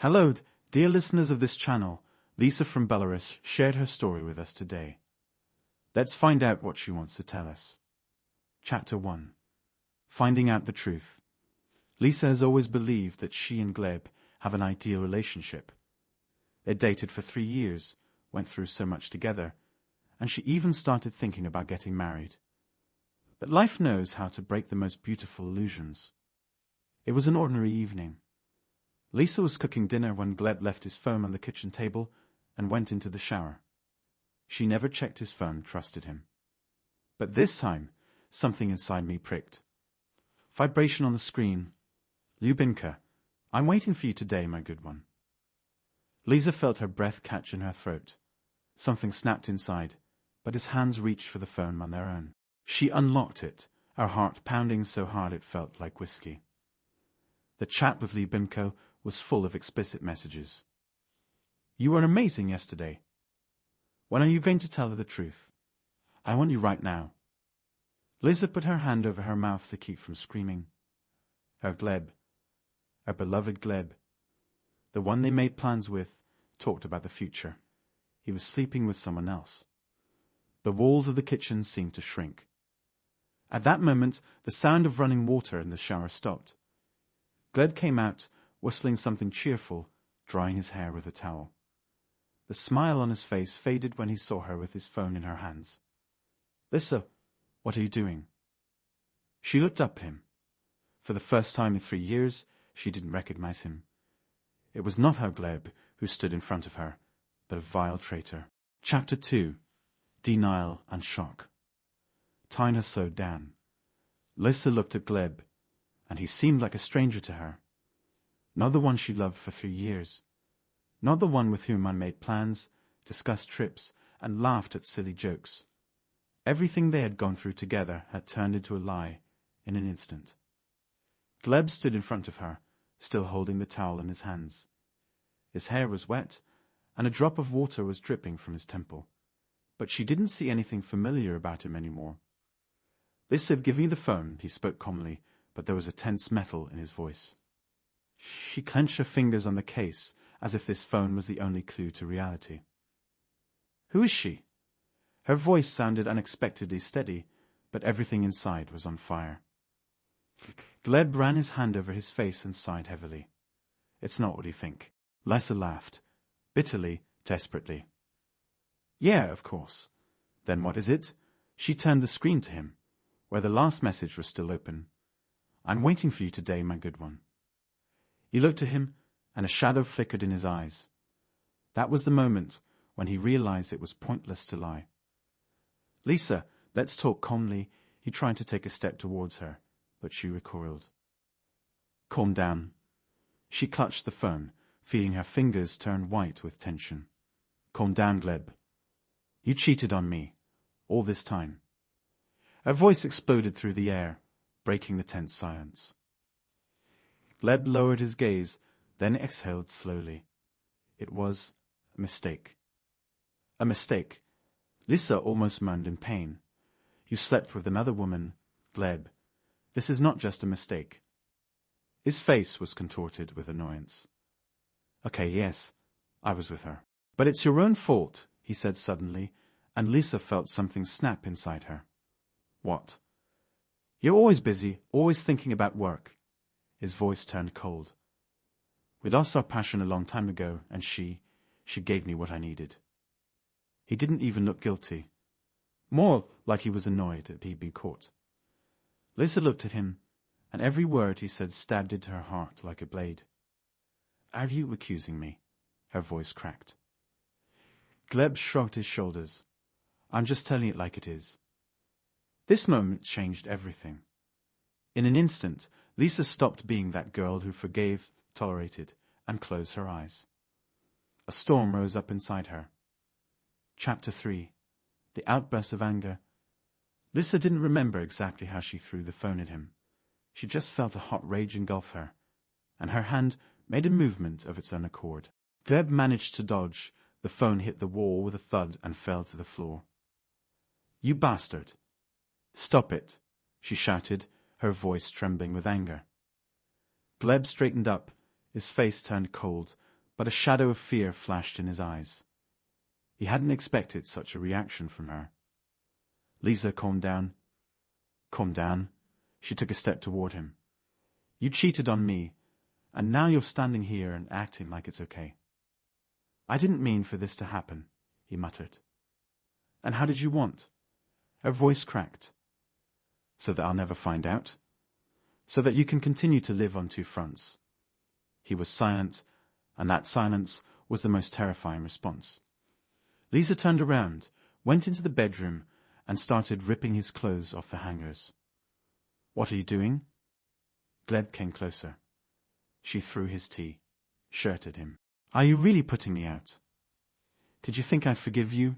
Hello, dear listeners of this channel. Lisa from Belarus shared her story with us today. Let's find out what she wants to tell us. Chapter 1. Finding out the truth. Lisa has always believed that she and Gleb have an ideal relationship. They dated for 3 years, went through so much together, and she even started thinking about getting married. But life knows how to break the most beautiful illusions. It was an ordinary evening. Lisa was cooking dinner when Gleb left his phone on the kitchen table and went into the shower. She never checked his phone, trusted him. But this time, something inside me pricked. Vibration on the screen. Lyubinka, I'm waiting for you today, my good one. Lisa felt her breath catch in her throat. Something snapped inside, but his hands reached for the phone on their own. She unlocked it, her heart pounding so hard it felt like whiskey. The chat with Lyubinka was full of explicit messages. You were amazing yesterday. When are you going to tell her the truth? I want you right now. Lisa put her hand over her mouth to keep from screaming. Her Gleb, her beloved Gleb, the one they made plans with, talked about the future. He was sleeping with someone else. The walls of the kitchen seemed to shrink. At that moment, the sound of running water in the shower stopped. Gleb came out, whistling something cheerful, drying his hair with a towel. The smile on his face faded when he saw her with his phone in her hands. Lisa, what are you doing? She looked up at him. For the first time in 3 years, she didn't recognize him. It was not her Gleb who stood in front of her, but a vile traitor. Chapter 2. Denial and Shock. Time has slowed down. Lisa looked at Gleb, and he seemed like a stranger to her. Not the one she loved for 3 years. Not the one with whom I made plans, discussed trips, and laughed at silly jokes. Everything they had gone through together had turned into a lie in an instant. Gleb stood in front of her, still holding the towel in his hands. His hair was wet, and a drop of water was dripping from his temple. But she didn't see anything familiar about him anymore. Lisa, give me the phone, he spoke calmly, but there was a tense metal in his voice. She clenched her fingers on the case, as if this phone was the only clue to reality. Who is she? Her voice sounded unexpectedly steady, but everything inside was on fire. Gleb ran his hand over his face and sighed heavily. It's not what you think. Lisa laughed, bitterly, desperately. Yeah, of course. Then what is it? She turned the screen to him, where the last message was still open. I'm waiting for you today, my good one. He looked at him, and a shadow flickered in his eyes. That was the moment when he realized it was pointless to lie. Lisa, let's talk calmly. He tried to take a step towards her, but she recoiled. Calm down. She clutched the phone, feeling her fingers turn white with tension. Calm down, Gleb. You cheated on me, all this time. Her voice exploded through the air, breaking the tense silence. Gleb lowered his gaze, then exhaled slowly. It was a mistake. A mistake. Lisa almost moaned in pain. You slept with another woman, Gleb. This is not just a mistake. His face was contorted with annoyance. Okay, yes, I was with her. But it's your own fault, he said suddenly, and Lisa felt something snap inside her. What? You're always busy, always thinking about work. His voice turned cold. We lost our passion a long time ago, and she gave me what I needed. He didn't even look guilty. More like he was annoyed that he'd been caught. Lisa looked at him, and every word he said stabbed into her heart like a blade. Are you accusing me? Her voice cracked. Gleb shrugged his shoulders. I'm just telling it like it is. This moment changed everything. In an instant, Lisa stopped being that girl who forgave, tolerated, and closed her eyes. A storm rose up inside her. Chapter 3. The Outburst of Anger. Lisa didn't remember exactly how she threw the phone at him. She just felt a hot rage engulf her, and her hand made a movement of its own accord. Gleb managed to dodge. The phone hit the wall with a thud and fell to the floor. You bastard! Stop it! She shouted, her voice trembling with anger. Gleb straightened up, his face turned cold, but a shadow of fear flashed in his eyes. He hadn't expected such a reaction from her. Lisa, calm down. Calm down. She took a step toward him. You cheated on me, and now you're standing here and acting like it's okay. I didn't mean for this to happen, he muttered. And how did you want? Her voice cracked. So that I'll never find out? So that you can continue to live on two fronts. He was silent, and that silence was the most terrifying response. Lisa turned around, went into the bedroom, and started ripping his clothes off the hangers. What are you doing? Gleb came closer. She threw his tea, shirt at him. Are you really putting me out? Did you think I'd forgive you?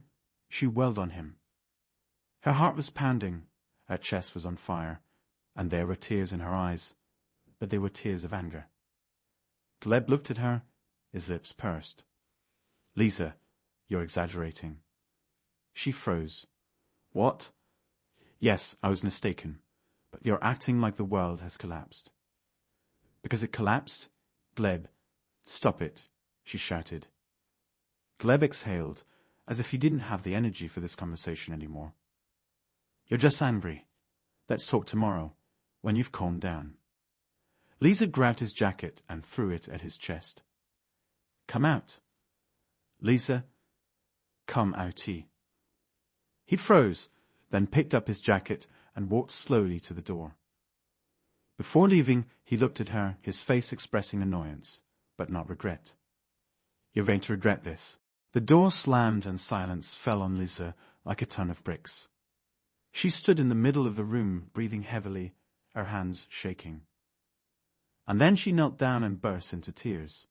She wailed on him. Her heart was pounding, her chest was on fire, and there were tears in her eyes, but they were tears of anger. Gleb looked at her, his lips pursed. Lisa, you're exaggerating. She froze. What? Yes, I was mistaken, but you're acting like the world has collapsed. Because it collapsed? Gleb, stop it, she shouted. Gleb exhaled, as if he didn't have the energy for this conversation anymore. You're just angry. Let's talk tomorrow, when you've calmed down. Lisa grabbed his jacket and threw it at his chest. Come out. Lisa, come outie. He froze, then picked up his jacket and walked slowly to the door. Before leaving, he looked at her, his face expressing annoyance, but not regret. You're going to regret this. The door slammed and silence fell on Lisa like a ton of bricks. She stood in the middle of the room, breathing heavily, her hands shaking. And then she knelt down and burst into tears.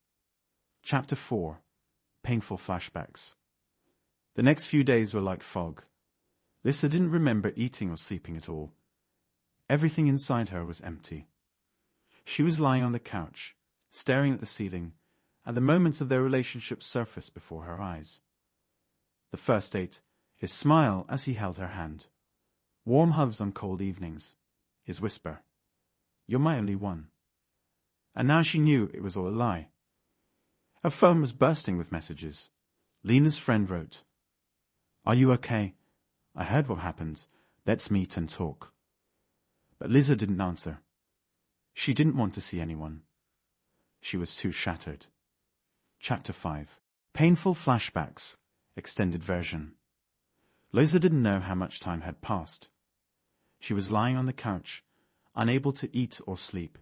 Chapter 4. Painful Flashbacks. The next few days were like fog. Lisa didn't remember eating or sleeping at all. Everything inside her was empty. She was lying on the couch, staring at the ceiling, and the moments of their relationship surfaced before her eyes. The first date, his smile as he held her hand. Warm hugs on cold evenings. His whisper, "You're my only one." And now she knew it was all a lie. Her phone was bursting with messages. Lena's friend wrote, "Are you okay? I heard what happened. Let's meet and talk." But Lisa didn't answer. She didn't want to see anyone. She was too shattered. Chapter 5. Painful Flashbacks, extended version. Lisa didn't know how much time had passed. She was lying on the couch, unable to eat or sleep.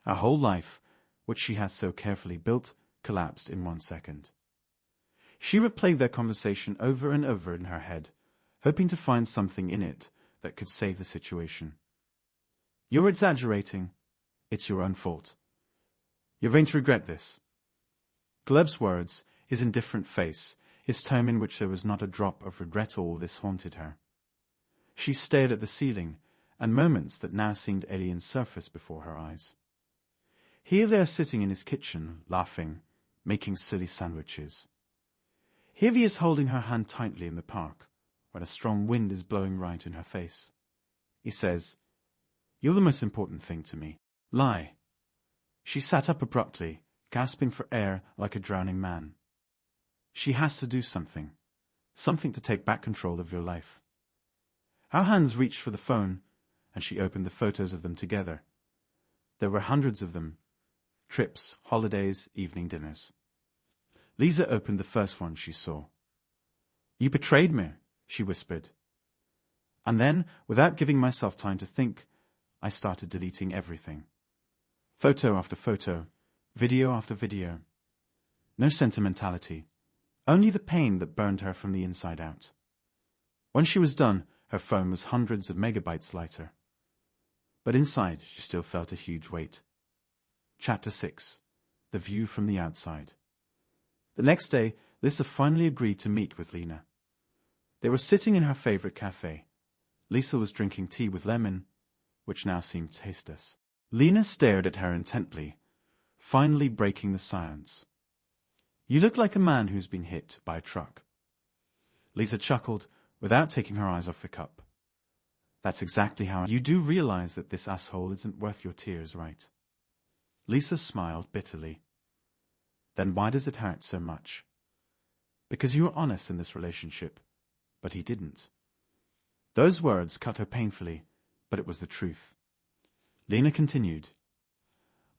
Her whole life, which she had so carefully built, collapsed in 1 second. She replayed their conversation over and over in her head, hoping to find something in it that could save the situation. You're exaggerating. It's your own fault. You're going to regret this. Gleb's words, his indifferent face, his tone in which there was not a drop of regret, all this haunted her. She stared at the ceiling, and moments that now seemed alien surfaced before her eyes. Here they are sitting in his kitchen, laughing, making silly sandwiches. Here he is holding her hand tightly in the park, when a strong wind is blowing right in her face. He says, "You're the most important thing to me. Lie." She sat up abruptly, gasping for air like a drowning man. She has to do something. Something to take back control of your life. Her hands reached for the phone, and she opened the photos of them together. There were hundreds of them. Trips, holidays, evening dinners. Lisa opened the first one she saw. "You betrayed me," she whispered. And then, without giving myself time to think, I started deleting everything. Photo after photo, video after video. No sentimentality, only the pain that burned her from the inside out. When she was done, her phone was hundreds of megabytes lighter. But inside, she still felt a huge weight. Chapter 6. The View from the Outside. The next day, Lisa finally agreed to meet with Lena. They were sitting in her favorite cafe. Lisa was drinking tea with lemon, which now seemed tasteless. Lena stared at her intently, finally breaking the silence. "You look like a man who's been hit by a truck." Lisa chuckled, without taking her eyes off the cup. "That's exactly how you do realize that this asshole isn't worth your tears, right?" Lisa smiled bitterly. Then why does it hurt so much? Because you were honest in this relationship, but he didn't. Those words cut her painfully, but it was the truth. Lena continued,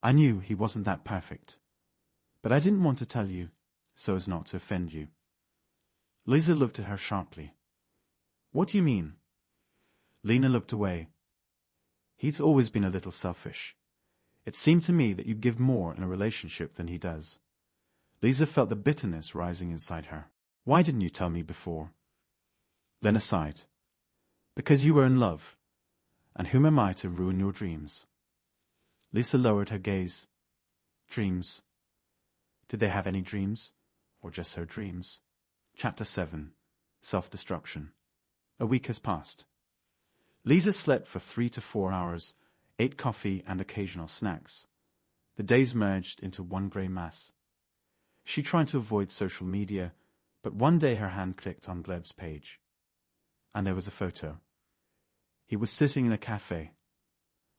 I knew he wasn't that perfect, but I didn't want to tell you so as not to offend you. Lisa looked at her sharply. What do you mean? Lena looked away. He's always been a little selfish. It seemed to me that you give more in a relationship than he does. Lisa felt the bitterness rising inside her. Why didn't you tell me before? Then aside. Because you were in love. And whom am I to ruin your dreams? Lisa lowered her gaze. Dreams. Did they have any dreams? Or just her dreams? Chapter 7. Self-Destruction. A week has passed. Lisa slept for 3 to 4 hours, ate coffee and occasional snacks. The days merged into one grey mass. She tried to avoid social media, but one day her hand clicked on Gleb's page. And there was a photo. He was sitting in a cafe.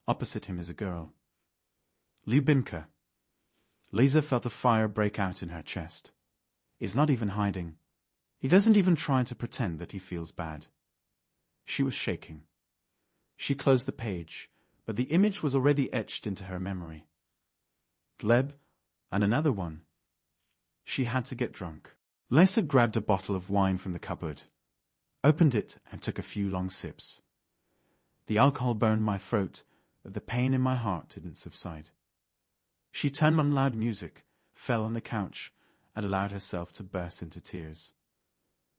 Opposite him is a girl. Lyubimka. Lisa felt a fire break out in her chest. He's not even hiding. He doesn't even try to pretend that he feels bad. She was shaking. She closed the page, but the image was already etched into her memory. Gleb, and another one. She had to get drunk. Lisa grabbed a bottle of wine from the cupboard, opened it and took a few long sips. The alcohol burned my throat, but the pain in my heart didn't subside. She turned on loud music, fell on the couch, and allowed herself to burst into tears.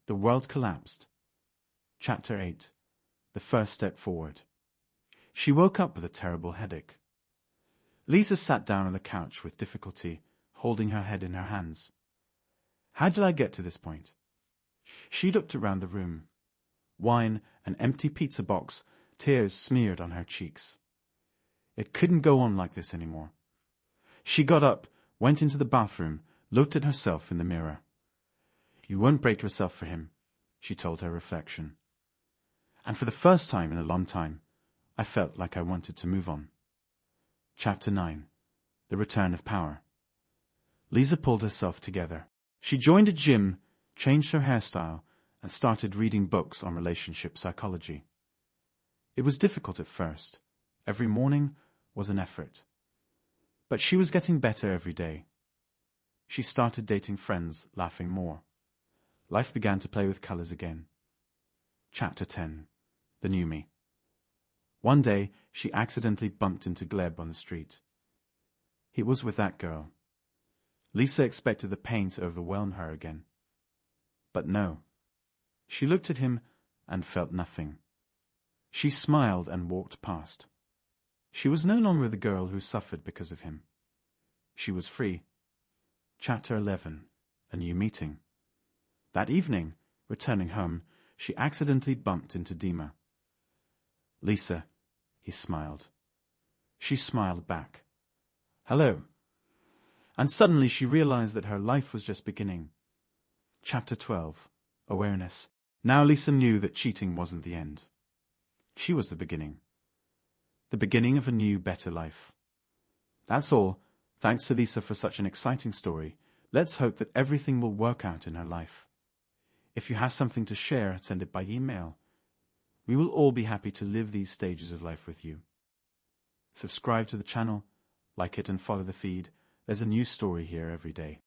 The world collapsed. Chapter 8. The first step forward. She woke up with a terrible headache. Lisa sat down on the couch with difficulty, holding her head in her hands. How did I get to this point? She looked around the room. Wine, an empty pizza box, tears smeared on her cheeks. It couldn't go on like this anymore. She got up, went into the bathroom, looked at herself in the mirror. You won't break yourself for him, she told her reflection. And for the first time in a long time, I felt like I wanted to move on. Chapter 9. The Return of Power. Lisa pulled herself together. She joined a gym, changed her hairstyle, and started reading books on relationship psychology. It was difficult at first. Every morning was an effort. But she was getting better every day. She started dating friends, laughing more. Life began to play with colors again. Chapter 10. The New Me. One day, she accidentally bumped into Gleb on the street. He was with that girl. Lisa expected the pain to overwhelm her again. But no. She looked at him and felt nothing. She smiled and walked past. She was no longer the girl who suffered because of him. She was free. Chapter 11. A New Meeting. That evening, returning home, she accidentally bumped into Dima. Lisa, he smiled. She smiled back. Hello. And suddenly she realized that her life was just beginning. Chapter 12. Awareness. Now Lisa knew that cheating wasn't the end. She was the beginning. The beginning of a new, better life. That's all. Thanks to Lisa for such an exciting story. Let's hope that everything will work out in her life. If you have something to share, send it by email. We will all be happy to live these stages of life with you. Subscribe to the channel, like it and follow the feed. There's a new story here every day.